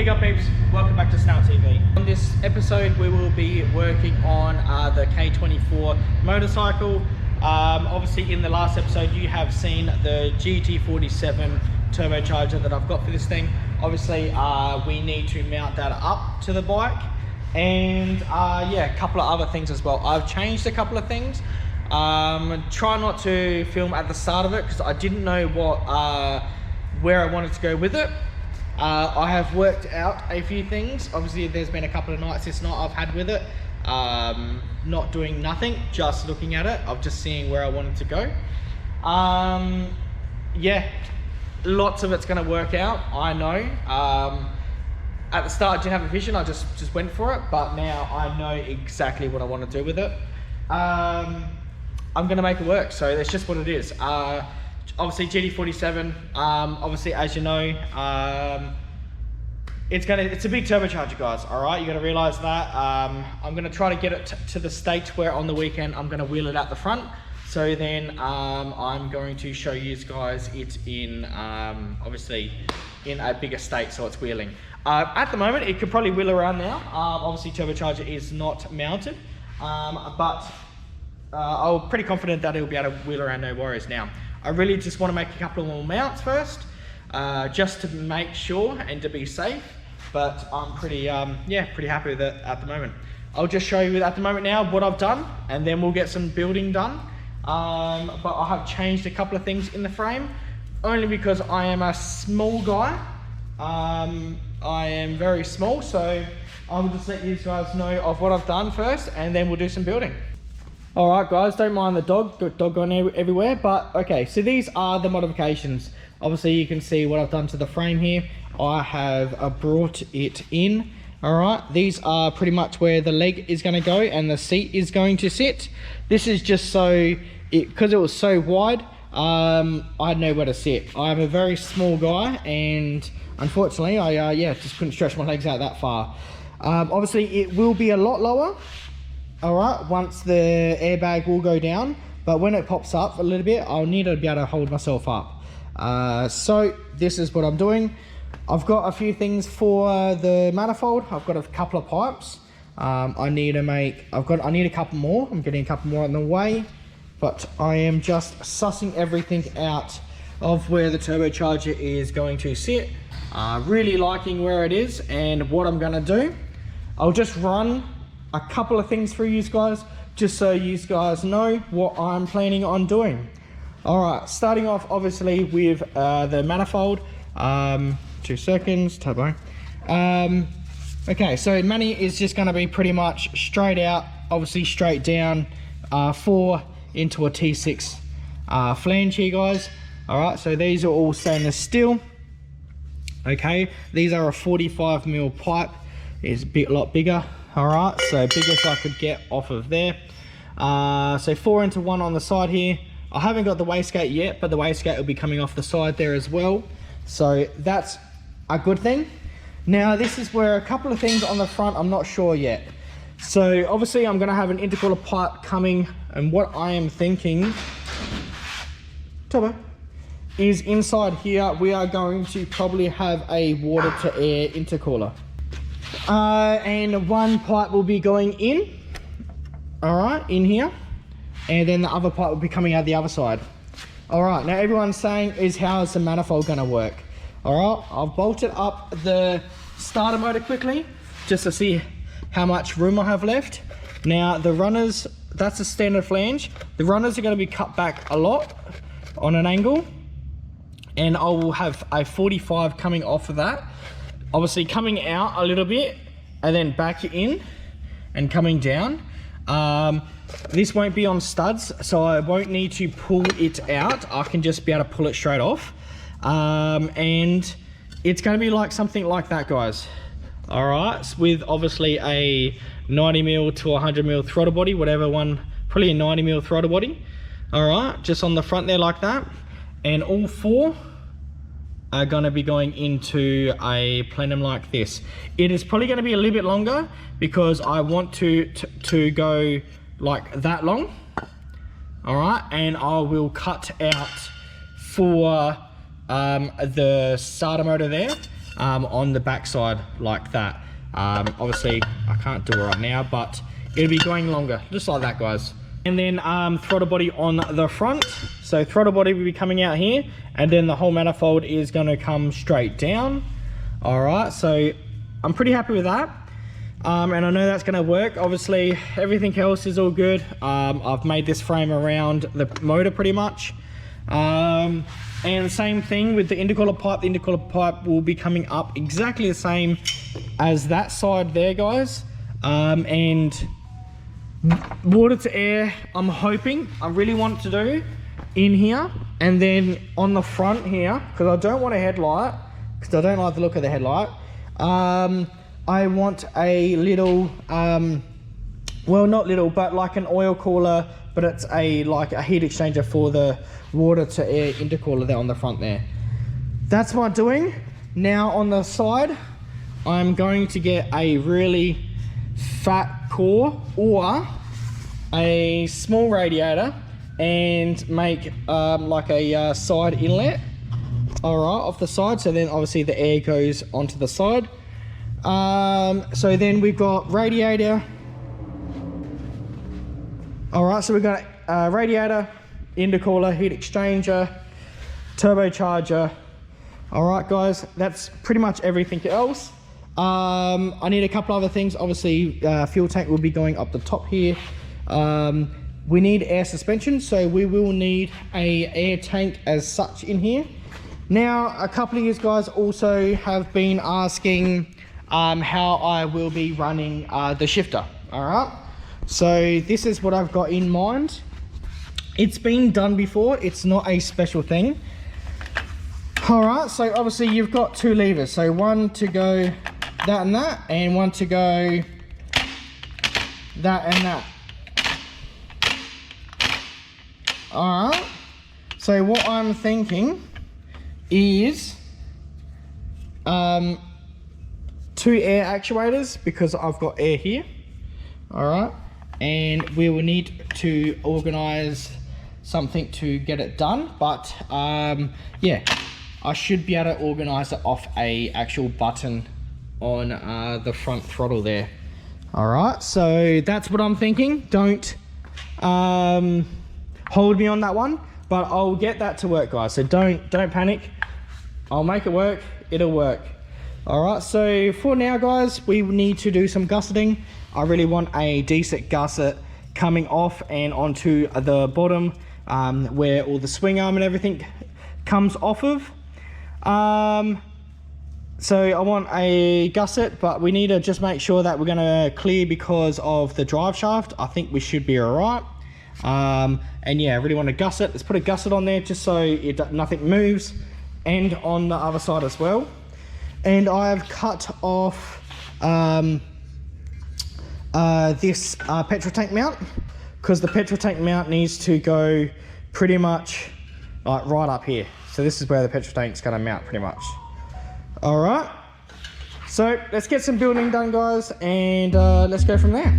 Big up peeps, welcome back to Snail TV. On this episode we will be working on the K24 motorcycle. Obviously in the last episode you have seen the GT47 turbocharger that I've got for this thing. Obviously we need to mount that up to the bike, and yeah, a couple of other things as well. I've changed a couple of things. Try not to film at the start of it because I didn't know what where I wanted to go with it. I have worked out a few things. Obviously there's been a couple of nights this night I've had with it, not doing nothing, just looking at it, of just seeing where I wanted to go. Yeah, lots of it's going to work out, I know. At the start I didn't have a vision, I just went for it, but now I know exactly what I want to do with it. I'm going to make it work, so that's just what it is. Obviously GT47, obviously as you know, it's a big turbocharger, guys. All right, you got to realize that. I'm going to try to get it to the state where on the weekend I'm going to wheel it out the front. So then I'm going to show you guys it in obviously in a bigger state, so it's wheeling. At the moment it could probably wheel around now. Obviously turbocharger is not mounted, but I'm pretty confident that it'll be able to wheel around no worries. Now I really just want to make a couple more mounts first, just to make sure and to be safe. But I'm pretty, yeah, pretty happy with it at the moment. I'll just show you at the moment now what I've done, and then we'll get some building done. But I have changed a couple of things in the frame, only because I am a small guy. I am very small, so I'll just let you guys know of what I've done first, and then we'll do some building. All right, guys, don't mind the dog gone everywhere, but okay, so these are the modifications. Obviously, you can see what I've done to the frame here. I have brought it in. All right, these are pretty much where the leg is going to go and the seat is going to sit. This is just so, because it was so wide, I had nowhere to sit. I'm a very small guy, and unfortunately, I yeah, just couldn't stretch my legs out that far. Obviously, it will be a lot lower. All right, once the airbag will go down, but when it pops up a little bit, I'll need to be able to hold myself up. So this is what I'm doing. I've got a few things for the manifold. I've got a couple of pipes. I need a couple more. I'm getting a couple more on the way, but I am just sussing everything out of where the turbocharger is going to sit. Really liking where it is and what I'm going to do. I'll just run a couple of things for you guys, just so you guys know what I'm planning on doing. All right, starting off obviously with the manifold. 2 seconds, turbo. Okay, so Manny is just going to be pretty much straight out, obviously straight down, 4 into a T6 flange here, guys. All right, so these are all stainless steel. Okay, these are a 45mm pipe. It's a lot bigger. All right, so biggest I could get off of there. So 4 into 1 on the side here. I haven't got the wastegate yet, but the wastegate will be coming off the side there as well. So that's a good thing. Now this is where a couple of things on the front I'm not sure yet. So obviously I'm going to have an intercooler pipe coming, and what I am thinking, Turbo, is inside here we are going to probably have a water to air intercooler. And one pipe will be going in, all right, in here, and then the other pipe will be coming out the other side. All right, now everyone's saying, is how is the manifold going to work? All right, I've bolted up the starter motor quickly just to see how much room I have left. Now the runners, that's a standard flange. The runners are going to be cut back a lot on an angle, and I will have a 45 coming off of that. Obviously coming out a little bit and then back in and coming down. This won't be on studs, so I won't need to pull it out. I can just be able to pull it straight off. And it's going to be like something like that, guys. All right, with obviously a 90mm to 100mm throttle body, whatever one, probably a 90mm throttle body. All right, just on the front there like that. And all 4 are going to be going into a plenum like this. It is probably going to be a little bit longer because I want to go like that long. All right, and I will cut out for the starter motor there, on the backside like that. Obviously I can't do it right now, but it'll be going longer, just like that, guys. And then throttle body on the front. So throttle body will be coming out here, and then the whole manifold is going to come straight down. All right, so I'm pretty happy with that. And I know that's going to work. Obviously everything else is all good. I've made this frame around the motor pretty much. And same thing with the intercooler pipe. The intercooler pipe will be coming up exactly the same as that side there, guys. And water to air, I'm hoping, I really want to do in here. And then on the front here, because I don't want a headlight, because I don't like the look of the headlight, I want a little, well, not little, but like an oil cooler, but it's like a heat exchanger for the water to air intercooler there on the front there. That's what I'm doing. Now on the side, I'm going to get a really fat core or a small radiator and make like a side inlet, all right, off the side. So then obviously the air goes onto the side. So then we've got radiator. All right, so we've got radiator, intercooler, heat exchanger, turbocharger. All right, guys, that's pretty much everything else. I need a couple other things. Obviously, fuel tank will be going up the top here. We need air suspension, so we will need a air tank as such in here. Now, a couple of you guys also have been asking how I will be running the shifter. All right, so this is what I've got in mind. It's been done before, it's not a special thing. All right, so obviously you've got two levers, so one to go that and that, and one to go that and that. All right, so what I'm thinking is two air actuators, because I've got air here. All right, and we will need to organize something to get it done, but yeah, I should be able to organize it off a actual button on the front throttle there. All right, so that's what I'm thinking. Don't hold me on that one, but I'll get that to work, guys, so don't panic. I'll make it work, it'll work. All right, so for now, guys, we need to do some gusseting. I really want a decent gusset coming off and onto the bottom where all the swing arm and everything comes off of. So I want a gusset, but we need to just make sure that we're going to clear because of the drive shaft. I think we should be all right. And yeah, I really want a gusset. Let's put a gusset on there just so nothing moves, and on the other side as well. And I've cut off this petrol tank mount, because the petrol tank mount needs to go pretty much like right up here. So this is where the petrol tank's going to mount pretty much. All right, so let's get some building done, guys, and let's go from there.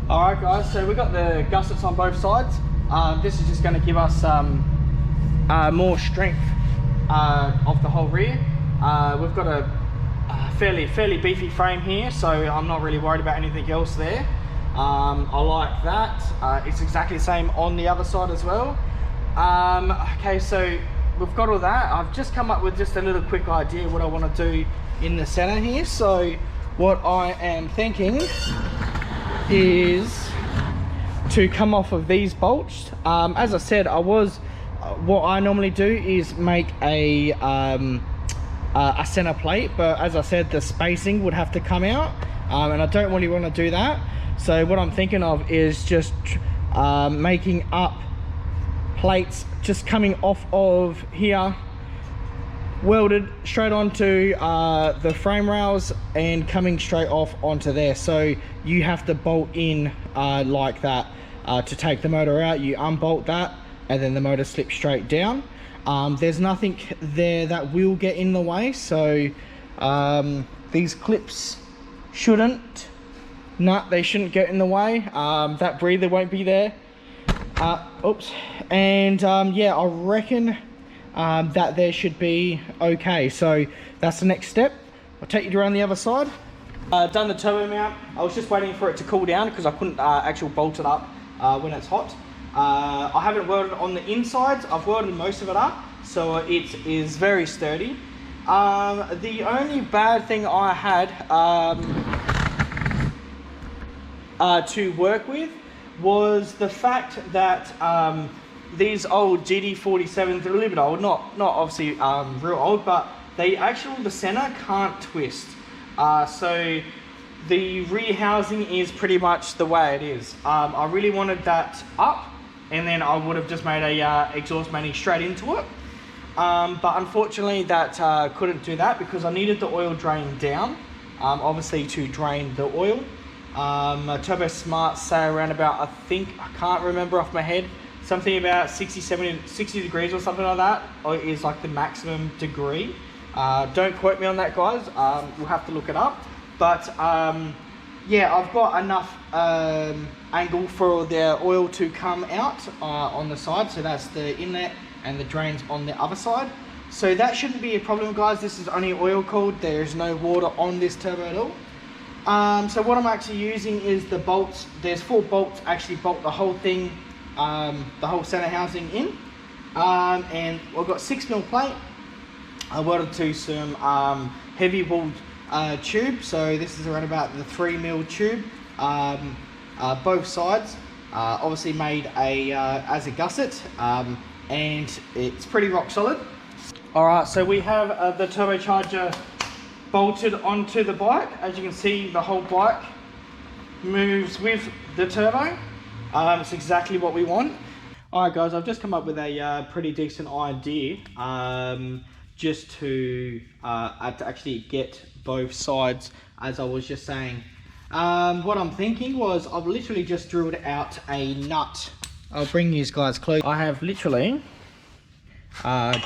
Alright guys, so we got the gussets on both sides. This is just going to give us more strength of the whole rear. We've got a fairly beefy frame here, so I'm not really worried about anything else there. I like that. It's exactly the same on the other side as well. Okay, so we've got all that. I've just come up with just a little quick idea what I want to do in the center here. So what I am thinking is to come off of these bolts. As I said, what I normally do is make a center plate, but as I said, the spacing would have to come out, and I don't really want to do that. So what I'm thinking of is just making up plates just coming off of here, welded straight onto the frame rails and coming straight off onto there. So you have to bolt in like that to take the motor out. You unbolt that and then the motor slips straight down. There's nothing there that will get in the way, so these clips shouldn't. No, they shouldn't get in the way. That breather won't be there. Oops. And yeah, I reckon that there should be okay. So that's the next step. I'll take you around the other side. Done the turbo mount. I was just waiting for it to cool down because I couldn't actually bolt it up when it's hot. I haven't welded on the insides. I've welded most of it up, so it is very sturdy. The only bad thing I had to work with was the fact that these old GD47s are a little bit old, not obviously real old, but the center can't twist. So the rear housing is pretty much the way it is. I really wanted that up, and then I would have just made a exhaust mounting straight into it. But unfortunately that couldn't do that because I needed the oil drain down, obviously to drain the oil. Turbo Smarts say around about, I can't remember off my head, something about 60 degrees or something like that is like the maximum degree. Don't quote me on that, guys. We'll have to look it up. But yeah, I've got enough angle for the oil to come out on the side. So that's the inlet and the drains on the other side. So that shouldn't be a problem, guys. This is only oil cooled. There is no water on this turbo at all. So what I'm actually using is the bolts. There's 4 bolts actually bolt the whole thing, the whole center housing in. And I've got 6mm plate. I welded to some heavy walled tube. So this is around about the 3mm tube, both sides. Obviously made as a gusset, and it's pretty rock solid. All right, so we have the turbocharger bolted onto the bike. As you can see, the whole bike moves with the turbo. It's exactly what we want. All right, guys, I've just come up with a pretty decent idea just to actually get both sides, as I was just saying. What I'm thinking was I've literally just drilled out a nut. I'll bring you guys close. I have literally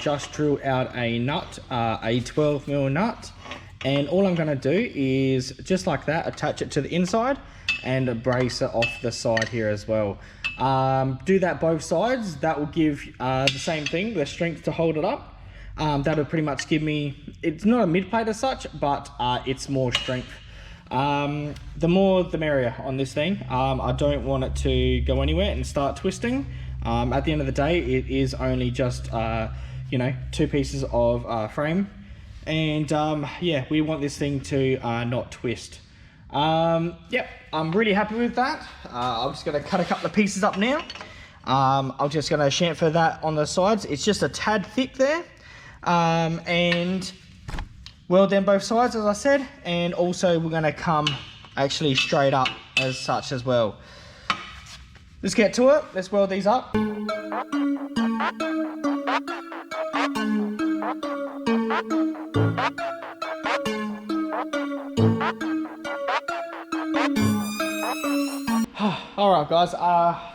just drilled out a nut, a 12mm nut. And all I'm going to do is, just like that, attach it to the inside and brace it off the side here as well. Do that both sides. That will give the same thing, the strength to hold it up. That'll pretty much give me, it's not a mid plate as such, but it's more strength. The more the merrier on this thing. I don't want it to go anywhere and start twisting. At the end of the day, it is only just, you know, 2 pieces of frame. And yeah, we want this thing to not twist. Yep, I'm really happy with that. I'm just going to cut a couple of pieces up now. I'm just going to chamfer that on the sides. It's just a tad thick there. And weld them both sides, as I said. And also we're going to come actually straight up as such as well. Let's get to it. Let's weld these up. Alright guys,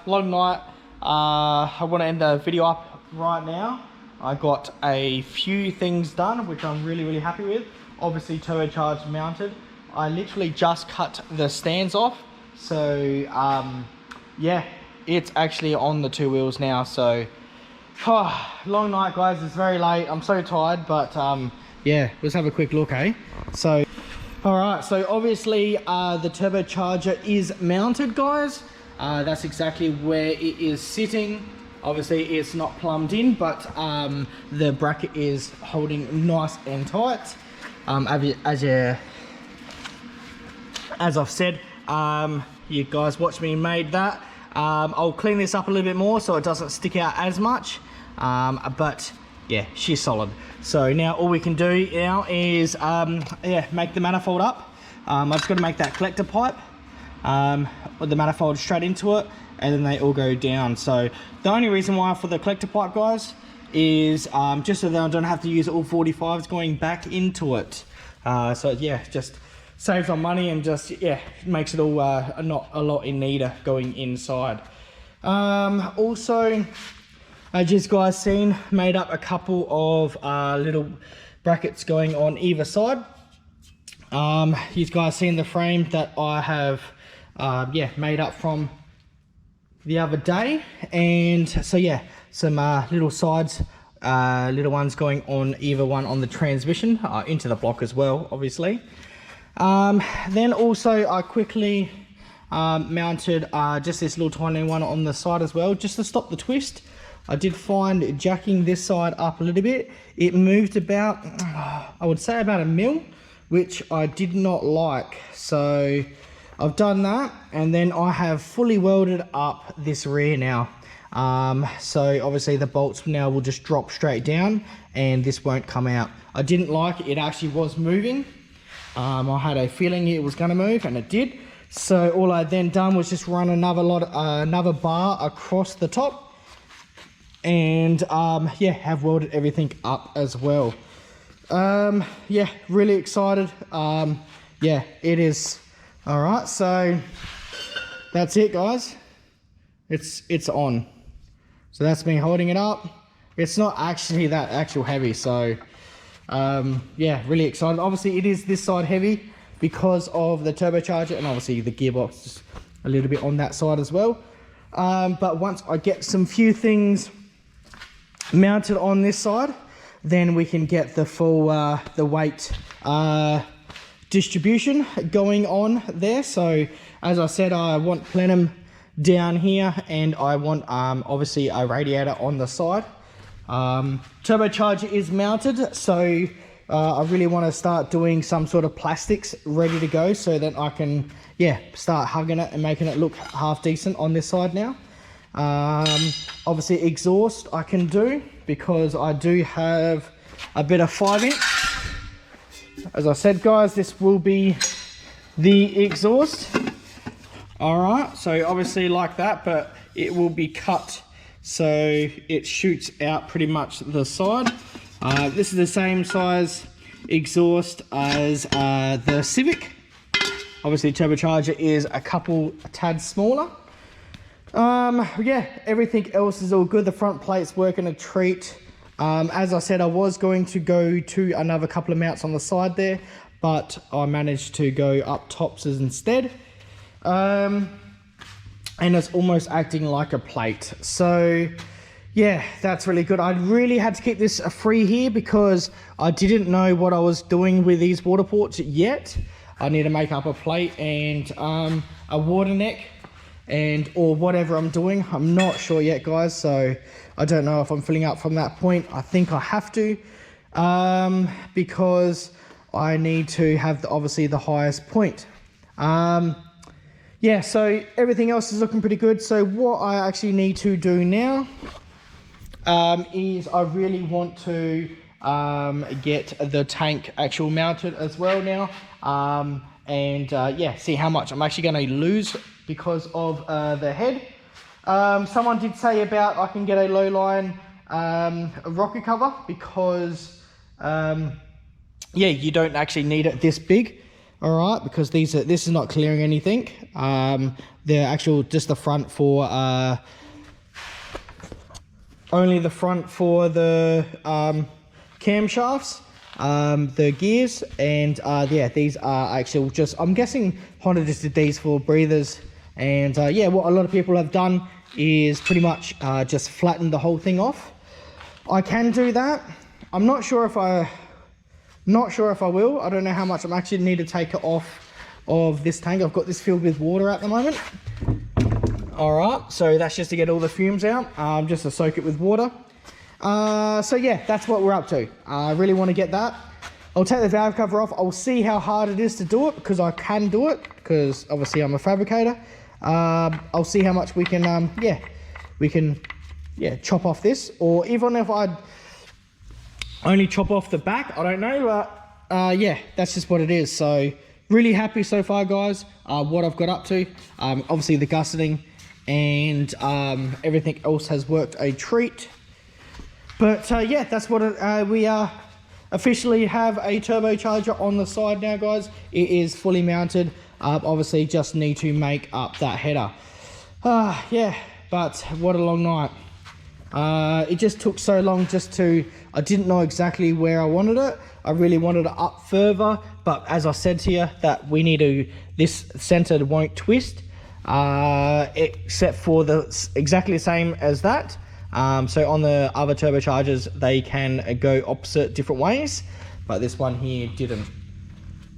long night. I want to end the video up right now. I got a few things done which I'm really happy with. Obviously turbocharged mounted. I literally just cut the stands off, so yeah, it's actually on the 2 wheels now. So long night guys, it's very late, I'm so tired, but yeah, let's have a quick look, eh? So, all right, so obviously the turbocharger is mounted, guys. That's exactly where it is sitting. Obviously it's not plumbed in, but the bracket is holding nice and tight. As I've said, you guys watched me made that. I'll clean this up a little bit more so it doesn't stick out as much, but yeah, she's solid. So now all we can do now is make the manifold up. I've just got to make that collector pipe with the manifold straight into it, and then they all go down. So the only reason why for the collector pipe, guys, is just so that I don't have to use all 45s going back into it. So yeah, just saves on money and just, yeah, makes it all not a lot in neater going inside. Also, as you guys seen, made up a couple of little brackets going on either side. You guys seen the frame that I have made up from the other day, and so yeah, some little sides, little ones going on either one on the transmission, into the block as well, obviously. Then also I quickly mounted just this little tiny one on the side as well, just to stop the twist. I did find jacking this side up a little bit, it moved about, I would say about 1 mil, which I did not like. So I've done that, and then I have fully welded up this rear now. So obviously the bolts now will just drop straight down and this won't come out. I didn't like it, it actually was moving. I had a feeling it was going to move, and it did. So all I then done was just run another bar across the top, and yeah, have welded everything up as well. Yeah, really excited. Yeah, it is. All right, so that's it, guys. It's on. So that's me holding it up. It's not actually that heavy, so yeah, really excited. Obviously it is this side heavy because of the turbocharger, and obviously the gearbox is a little bit on that side as well. But once I get some few things mounted on this side, then we can get the full the weight distribution going on there. So as I said, I want plenum down here, and I want obviously a radiator on the side. Turbocharger is mounted, so I really want to start doing some sort of plastics ready to go, so that I can, yeah, start hugging it and making it look half decent on this side now. Obviously exhaust I can do, because I do have a bit of 5-inch. As I said, guys, this will be the exhaust. All right, so obviously like that, but it will be cut so it shoots out pretty much the side. This is the same size exhaust as the Civic. Obviously turbocharger is a tad smaller. Yeah, everything else is all good. The front plate's working a treat. As I said, I was going to go to another couple of mounts on the side there, but I managed to go up tops instead. And it's almost acting like a plate. So yeah, that's really good. I really had to keep this free here because I didn't know what I was doing with these water ports yet. I need to make up a plate and a water neck, or whatever I'm doing. I'm not sure yet, guys, so I don't know if I'm filling up from that point. I think I have to, because I need to have obviously the highest point. Yeah, so everything else is looking pretty good. So what I actually need to do now is I really want to get the tank actual mounted as well now, and yeah, see how much I'm actually going to lose because of the head. Someone did say about I can get a low line rocker cover, because yeah, you don't actually need it this big. All right, because this is not clearing anything. The actual, just the front for only the front for the camshafts, the gears, and yeah, these are actual, just, I'm guessing Honda just did these for breathers. And yeah, what a lot of people have done is pretty much just flatten the whole thing off. I can do that. I'm not sure if I Not sure if I will. I don't know how much I'm actually need to take it off of this tank. I've got this filled with water at the moment. All right, so that's just to get all the fumes out, just to soak it with water. So yeah, that's what we're up to. I really want to get that. I'll take the valve cover off. I'll see how hard it is to do it, because I can do it, because obviously I'm a fabricator. I'll see how much we can, chop off this, or even if I only chop off the back, I don't know, but yeah, that's just what it is. So really happy so far, guys, what I've got up to. Obviously the gusseting and everything else has worked a treat. But yeah, that's what we officially have a turbocharger on the side now, guys. It is fully mounted. Obviously just need to make up that header. Yeah, but what a long night. It just took so long I didn't know exactly where I wanted it. I really wanted it up further, but as I said to you, that we need to, this center won't twist, except for exactly the same as that. So on the other turbochargers, they can go opposite different ways, but this one here didn't.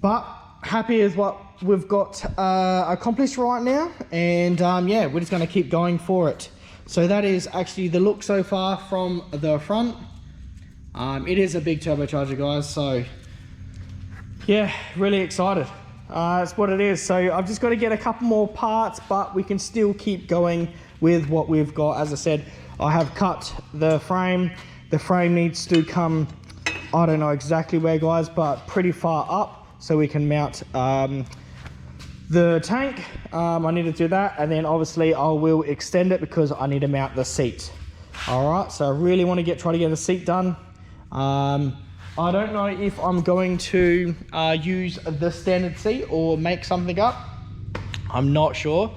But happy is what we've got accomplished right now, and yeah, we're just going to keep going for it. So that is actually the look so far from the front. It is a big turbocharger, guys, so yeah, really excited. That's what it is. So I've just got to get a couple more parts, but we can still keep going with what we've got. As I said, I have cut the frame. The frame needs to come, I don't know exactly where, guys, but pretty far up so we can mount the tank. I need to do that, and then obviously I will extend it because I need to mount the seat. All right, so I really want to try to get the seat done. I don't know if I'm going to use the standard seat or make something up. I'm not sure.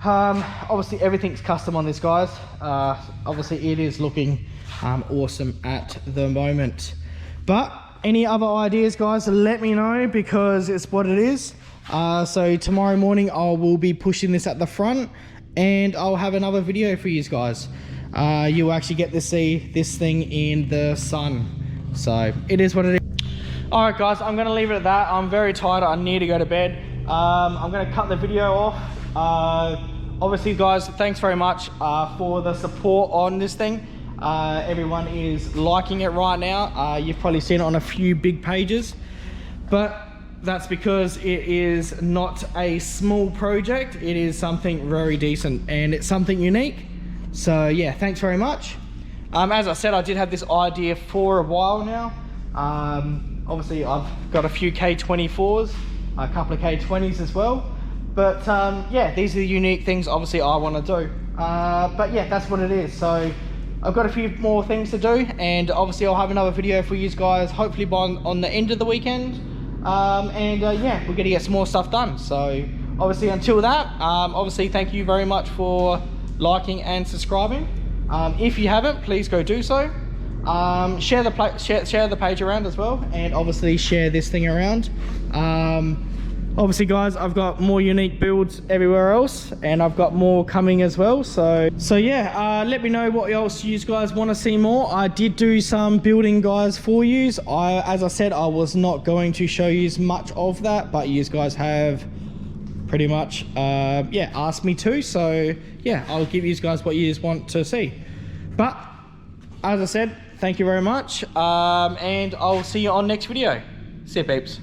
Obviously everything's custom on this, guys. Obviously it is looking awesome at the moment. But any other ideas, guys, let me know, because it's what it is. So tomorrow morning I will be pushing this at the front, and I'll have another video for you guys. You'll actually get to see this thing in the sun. So it is what it is. All right, guys, I'm gonna leave it at that. I'm very tired. I need to go to bed. I'm gonna cut the video off. Obviously, guys, thanks very much for the support on this thing. Everyone is liking it right now. You've probably seen it on a few big pages, but that's because it is not a small project. It is something very decent, and it's something unique. So yeah, thanks very much. As I said, I did have this idea for a while now. Obviously I've got a few K24s, a couple of K20s as well. But yeah, these are the unique things obviously I want to do. But yeah, that's what it is. So I've got a few more things to do, and obviously I'll have another video for you guys, hopefully on the end of the weekend. Yeah, we're gonna get some more stuff done. So obviously until that, obviously thank you very much for liking and subscribing. If you haven't, please go do so. Share the page around as well, and obviously share this thing around. Obviously, guys, I've got more unique builds everywhere else, and I've got more coming as well. So yeah, let me know what else you guys want to see more. I did do some building, guys, for you. As I said, I was not going to show you much of that, but you guys have pretty much yeah, asked me to. So yeah, I'll give you guys what you want to see. But as I said, thank you very much, and I'll see you on next video. See you, peeps.